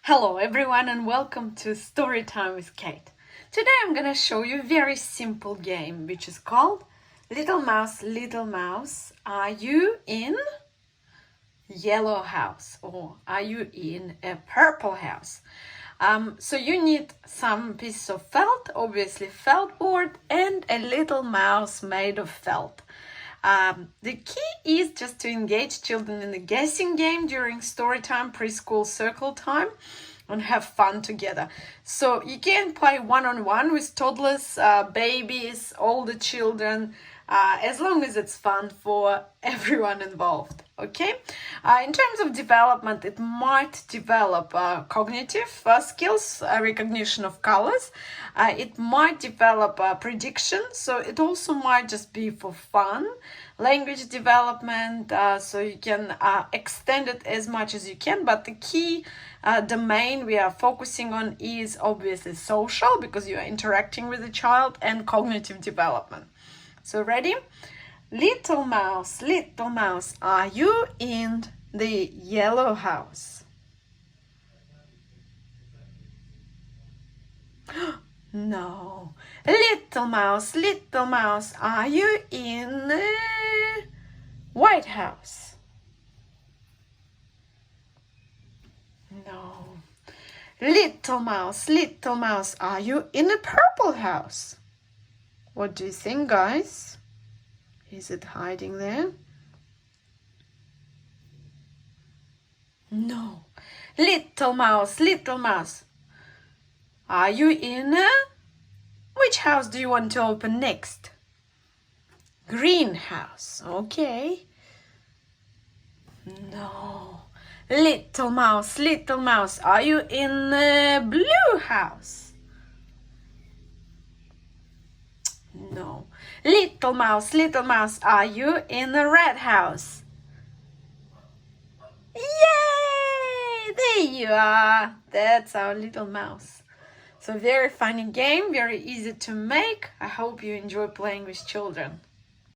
Hello everyone and welcome to Story Time with Kate. Today I'm gonna show you a very simple game which is called Little Mouse, are you in yellow house or are you in a purple house? So you need some pieces of felt, obviously felt board, and a little mouse made of felt. The key is just to engage children in the guessing game during story time, preschool circle time, and have fun together. So you can play one-on-one with toddlers, babies, older children, as long as it's fun for everyone involved. Okay, in terms of development, it might develop cognitive skills, recognition of colors. It might develop prediction, so it also might just be for fun. Language development, so you can extend it as much as you can, but the key domain we are focusing on is obviously social, because you are interacting with the child, and cognitive development. So ready? Little mouse, are you in the yellow house? No. Little mouse, are you in the white house? No. Little mouse, are you in the purple house? What do you think, guys? Is it hiding there? No. Little mouse, are you in a... Which house do you want to open next? Greenhouse. Okay. No. Little mouse, are you in the blue house? No. Little mouse, are you in the red house? Yay! There you are. That's our little mouse. So very funny game, very easy to make. I hope you enjoy playing with children.